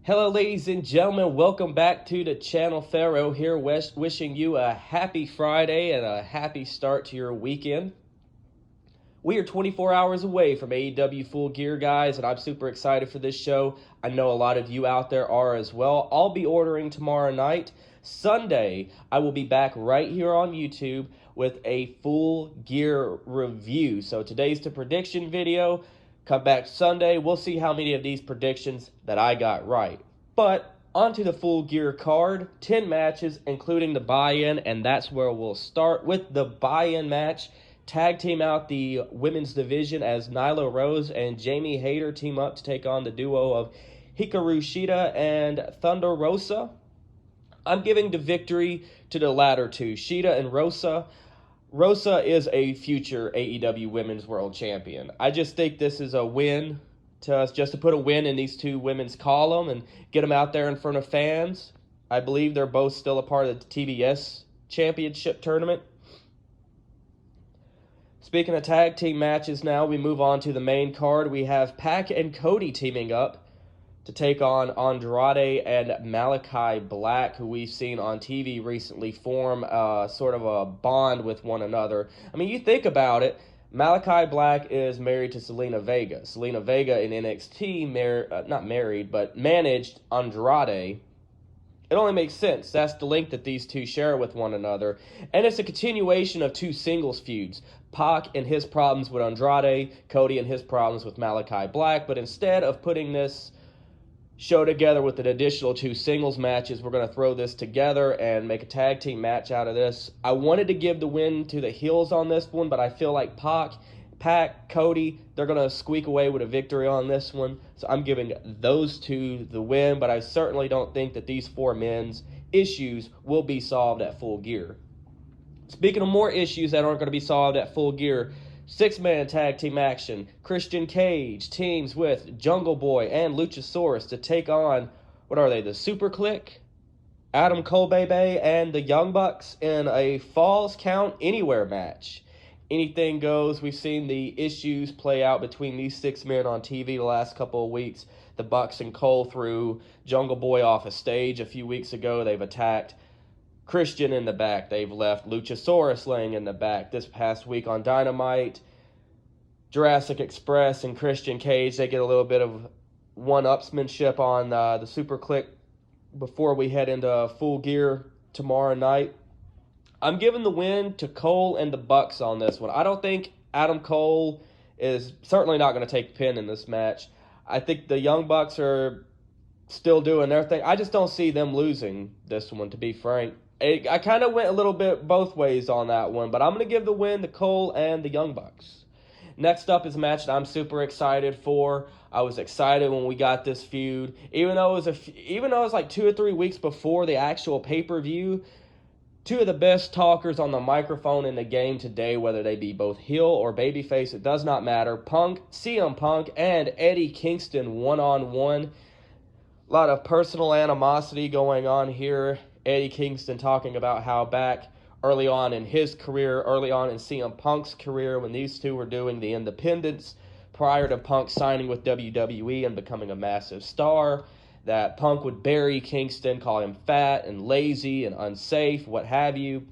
Hello, ladies and gentlemen. Welcome back to the channel. Pharaoh here, wishing you a happy Friday and a happy start to your weekend. We are 24 hours away from AEW Full Gear, guys, and I'm super excited for this show. I know a lot of you out there are as well. I'll be ordering tomorrow night. Sunday, I will be back right here on YouTube with a Full Gear review. So today's the prediction video. Come back Sunday. We'll see how many of these predictions that I got right. But onto the Full Gear card. 10 matches, including the buy-in, and that's where we'll start with the buy-in match. Tag team out the women's division as Nyla Rose and Jamie Hayter team up to take on the duo of Hikaru Shida and Thunder Rosa. I'm giving the victory to the latter two, Shida and Rosa. Rosa is a future AEW Women's World Champion. I just think this is a win to us, just to put a win in these two women's column and get them out there in front of fans. I believe they're both still a part of the TBS Championship Tournament. Speaking of tag team matches now, we move on to the main card. We have Pac and Cody teaming up to take on Andrade and Malachi Black, who we've seen on TV recently form sort of a bond with one another. I mean, you think about it, Malachi Black is married to Zelina Vega. Zelina Vega in NXT, not married, but managed Andrade. It only makes sense. That's the link that these two share with one another. And it's a continuation of two singles feuds. Pac and his problems with Andrade, Cody and his problems with Malachi Black. But instead of putting this show together with an additional two singles matches, we're going to throw this together and make a tag team match out of this. I wanted to give the win to the heels on this one, but I feel like Pac, Cody, they're going to squeak away with a victory on this one. So I'm giving those two the win, but I certainly don't think that these four men's issues will be solved at Full Gear. Speaking of more issues that aren't going to be solved at Full Gear, 6-man tag team action. Christian Cage teams with Jungle Boy and Luchasaurus to take on, what are they, the Super Click? Adam Cole Bebe and the Young Bucks in a Falls Count Anywhere match. Anything goes. We've seen the issues play out between these 6 men on TV the last couple of weeks. The Bucks and Cole threw Jungle Boy off a stage a few weeks ago. They've attacked Christian in the back. They've left Luchasaurus laying in the back. This past week on Dynamite, Jurassic Express and Christian Cage, they get a little bit of one-upsmanship on the Super Click before we head into Full Gear tomorrow night. I'm giving the win to Cole and the Bucks on this one. I don't think Adam Cole is certainly not going to take the pin in this match. I think the Young Bucks are still doing their thing. I just don't see them losing this one, to be frank. I kind of went a little bit both ways on that one, but I'm going to give the win to Cole and the Young Bucks. Next up is a match that I'm super excited for. I was excited when we got this feud, even though it was like 2 or 3 weeks before the actual pay-per-view. Two of the best talkers on the microphone in the game today, whether they be both heel or babyface, it does not matter. CM Punk and Eddie Kingston one-on-one. A lot of personal animosity going on here. Eddie Kingston talking about how back early on in his career, early on in CM Punk's career, when these two were doing the independents, prior to Punk signing with WWE and becoming a massive star, that Punk would bury Kingston, call him fat and lazy and unsafe, what have you.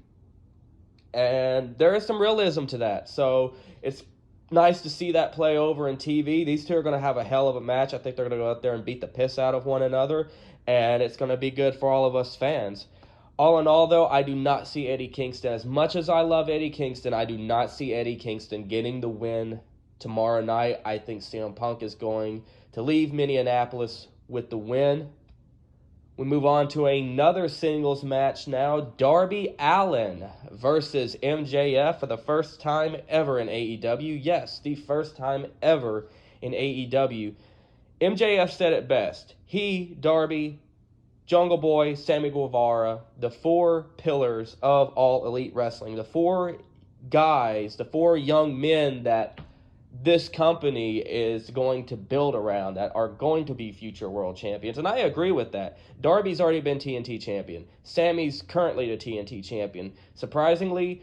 And there is some realism to that. So it's nice to see that play over in TV. These two are going to have a hell of a match. I think they're going to go out there and beat the piss out of one another. And it's going to be good for all of us fans. All in all, though, I do not see Eddie Kingston. As much as I love Eddie Kingston, I do not see Eddie Kingston getting the win tomorrow night. I think CM Punk is going to leave Minneapolis with the win. We move on to another singles match now. Darby Allin versus MJF for the first time ever in AEW. Yes, the first time ever in AEW. MJF said it best. He, Darby, Jungle Boy, Sammy Guevara, the 4 pillars of All Elite Wrestling. The 4 guys, the 4 young men that this company is going to build around, that are going to be future world champions. And I agree with that. Darby's already been TNT champion. Sammy's currently the TNT champion. Surprisingly,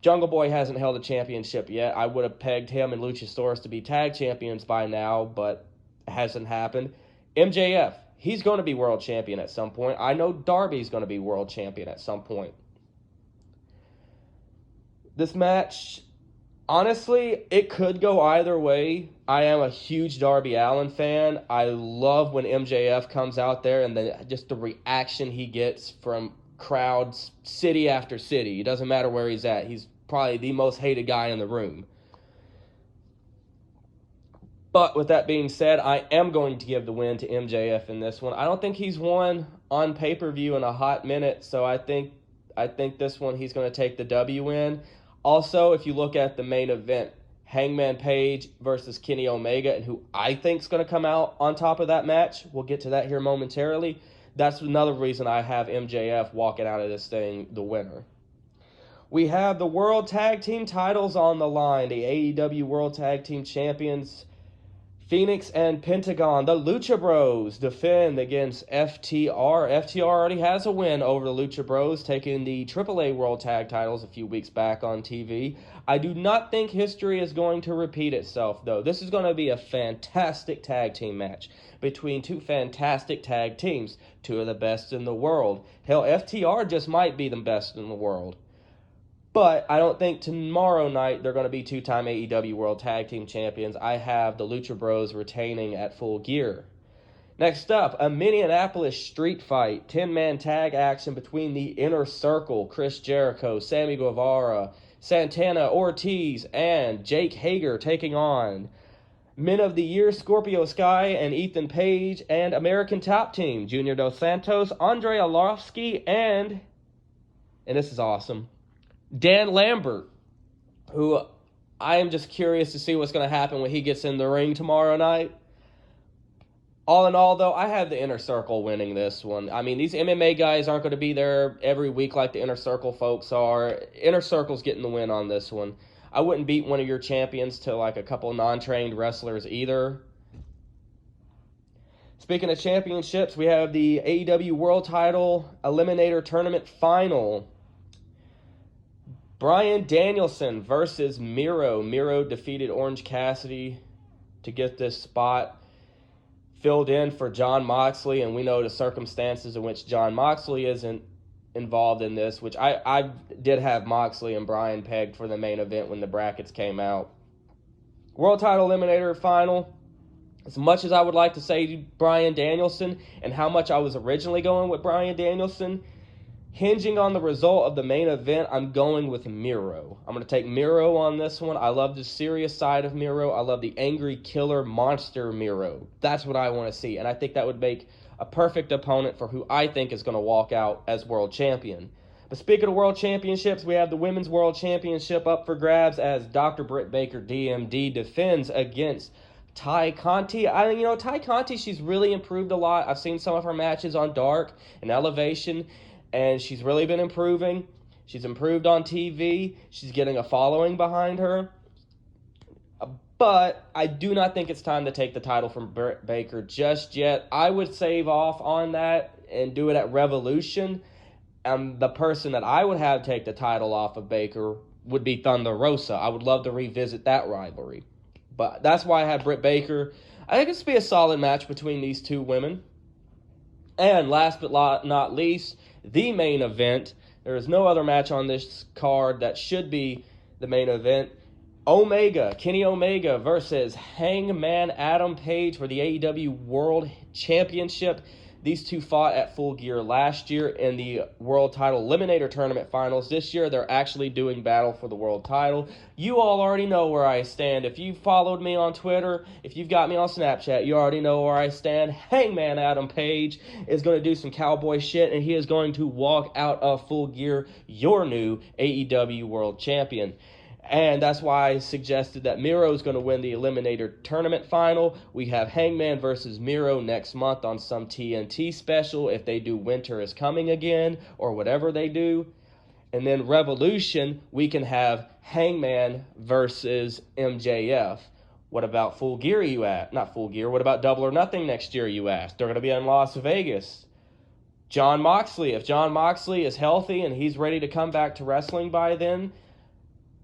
Jungle Boy hasn't held a championship yet. I would have pegged him and Luchasaurus to be tag champions by now, but it hasn't happened. MJF, he's going to be world champion at some point. I know Darby's going to be world champion at some point. This match, honestly, it could go either way. I am a huge Darby Allin fan. I love when MJF comes out there and just the reaction he gets from crowds, city after city. It doesn't matter where he's at. He's probably the most hated guy in the room. But with that being said, I am going to give the win to MJF in this one. I don't think he's won on pay-per-view in a hot minute, so I think this one he's going to take the W in. Also, if you look at the main event, Hangman Page versus Kenny Omega, and who I think is going to come out on top of that match, we'll get to that here momentarily. That's another reason I have MJF walking out of this thing the winner. We have the World Tag Team titles on the line. The AEW World Tag Team Champions Phoenix and Pentagon, the Lucha Bros, defend against FTR. FTR already has a win over the Lucha Bros, taking the AAA World Tag titles a few weeks back on TV. I do not think history is going to repeat itself, though. This is going to be a fantastic tag team match between two fantastic tag teams, two of the best in the world. Hell, FTR just might be the best in the world. But I don't think tomorrow night they're going to be two-time AEW World Tag Team Champions. I have the Lucha Bros retaining at Full Gear. Next up, a Minneapolis street fight. 10-man tag action between the Inner Circle, Chris Jericho, Sammy Guevara, Santana Ortiz, and Jake Hager taking on Men of the Year, Scorpio Sky and Ethan Page, and American Top Team, Junior Dos Santos, Andre Arlovsky, and this is awesome, Dan Lambert, who I am just curious to see what's going to happen when he gets in the ring tomorrow night. All in all, though, I have the Inner Circle winning this one. I mean, these MMA guys aren't going to be there every week like the Inner Circle folks are. Inner Circle's getting the win on this one. I wouldn't beat one of your champions to like a couple of non-trained wrestlers either. Speaking of championships, we have the AEW World Title Eliminator Tournament Final. Bryan Danielson versus Miro. Miro defeated Orange Cassidy to get this spot. Filled in for Jon Moxley, and we know the circumstances in which Jon Moxley isn't involved in this, which I did have Moxley and Bryan pegged for the main event when the brackets came out. World Title Eliminator Final. As much as I would like to say Bryan Danielson and how much I was originally going with Bryan Danielson, hinging on the result of the main event, I'm going with Miro. I'm going to take Miro on this one. I love the serious side of Miro. I love the angry killer monster Miro. That's what I want to see, and I think that would make a perfect opponent for who I think is going to walk out as world champion. But speaking of world championships, we have the Women's World Championship up for grabs as Dr. Britt Baker, DMD, defends against Ty Conti. Ty Conti, she's really improved a lot. I've seen some of her matches on Dark and Elevation, and she's really been improving. She's improved on TV. She's getting a following behind her. But I do not think it's time to take the title from Britt Baker just yet. I would save off on that and do it at Revolution. And the person that I would have take the title off of Baker would be Thunder Rosa. I would love to revisit that rivalry. But that's why I have Britt Baker. I think it's going to be a solid match between these two women. And last but not least, the main event. There is no other match on this card that should be the main event. Kenny Omega versus Hangman Adam Page for the AEW World Championship. These two fought at Full Gear last year in the World Title Eliminator Tournament Finals. This year, they're actually doing battle for the World Title. You all already know where I stand. If you've followed me on Twitter, if you've got me on Snapchat, you already know where I stand. Hangman Adam Page is going to do some cowboy shit, and he is going to walk out of Full Gear, your new AEW World Champion. And that's why I suggested that Miro is going to win the Eliminator Tournament Final. We have Hangman versus Miro next month on some TNT special if they do Winter is Coming Again or whatever they do. And then Revolution, we can have Hangman versus MJF. What about Full Gear, you ask? Not Full Gear. What about Double or Nothing next year, you ask? They're going to be in Las Vegas. Jon Moxley. If Jon Moxley is healthy and he's ready to come back to wrestling by then,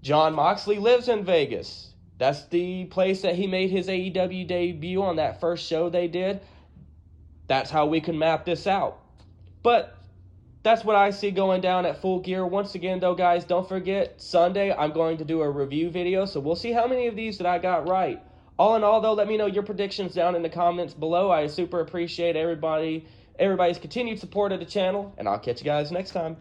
Jon Moxley lives in Vegas. That's the place that he made his AEW debut on that first show they did. that's how we can map this out. But that's what I see going down at Full Gear. Once again, though, guys, don't forget, Sunday I'm going to do a review video, so we'll see how many of these that I got right. All in all, though, let me know your predictions down in the comments below. I super appreciate everybody's continued support of the channel, and I'll catch you guys next time.